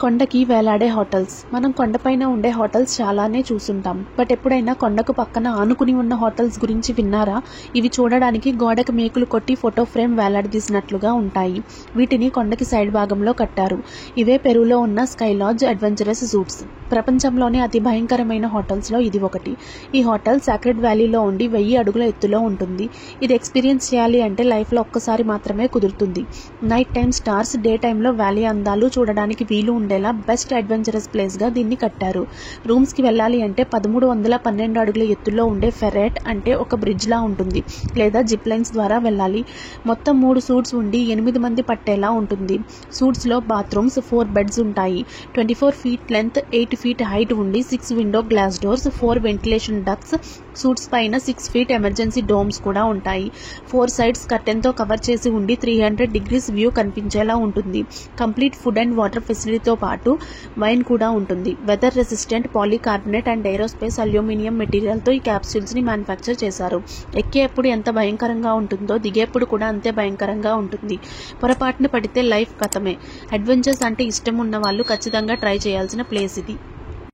కొండకి వేలాడే హోటల్స్. మనం కొండపైన ఉండే హోటల్స్ చాలానే చూసుంటాం. బట్ ఎప్పుడైనా కొండకు పక్కన ఆనుకుని ఉన్న హోటల్స్ గురించి విన్నారా? ఇవి చూడడానికి గోడకు మేకులు కొట్టి ఫోటో ఫ్రేమ్ వేలాడదీసినట్లుగా ఉంటాయి. వీటిని కొండకి సైడ్ భాగంలో కట్టారు. ఇవే పెరూలో ఉన్న స్కై లాడ్జ్ అడ్వెంచరస్ జూట్స్. ప్రపంచంలోనే అతి భయంకరమైన హోటల్స్లో ఇది ఒకటి. ఈ హోటల్ సాక్రెడ్ వ్యాలీలో ఉండి 1000 అడుగుల ఎత్తులో ఉంటుంది. ఇది ఎక్స్పీరియన్స్ చేయాలి అంటే లైఫ్లో ఒక్కసారి మాత్రమే కుదురుతుంది. నైట్ టైం స్టార్స్, డే టైంలో వ్యాలీ అందాలు చూడడానికి వీలు ఉండేలా బెస్ట్ అడ్వెంచరస్ ప్లేస్గా దీన్ని కట్టారు. రూమ్స్కి వెళ్ళాలి అంటే 1312 అడుగుల ఎత్తులో ఉండే ఫెర్రెట్ అంటే ఒక బ్రిడ్జ్లా ఉంటుంది, లేదా జిప్ లైన్స్ ద్వారా వెళ్ళాలి. మొత్తం 3 సూట్స్ ఉండి 8 మంది పట్టేలా ఉంటుంది. సూట్స్లో బాత్రూమ్స్, 4 బెడ్స్ ఉంటాయి. 24 ఫీట్ లెంత్, 8 ఫీట్ హైట్ ఉండి 6 window glass doors, 4 ventilation ducts, suits పైన 6 ఫీట్ ఎమర్జెన్సీ డోమ్స్ కూడా ఉంటాయి. 4 సైడ్స్ కర్టెన్తో కవర్ చేసి ఉండి 300 డిగ్రీస్ వ్యూ కనిపించేలా ఉంటుంది. కంప్లీట్ ఫుడ్ అండ్ వాటర్ ఫెసిలిటీతో పాటు వైన్ కూడా ఉంటుంది. Weather resistant polycarbonate and aerospace aluminium మెటీరియల్తో ఈ క్యాప్సూల్స్ని మ్యానుఫ్యాక్చర్ చేశారు. ఎక్కేప్పుడు ఎంత భయంకరంగా ఉంటుందో దిగేప్పుడు కూడా అంతే భయంకరంగా ఉంటుంది. పొరపాటున పడితే లైఫ్ కథమే. అడ్వెంచర్స్ అంటే ఇష్టం ఉన్న వాళ్ళు ఖచ్చితంగా ట్రై చేయాల్సిన ప్లేస్ ఇది.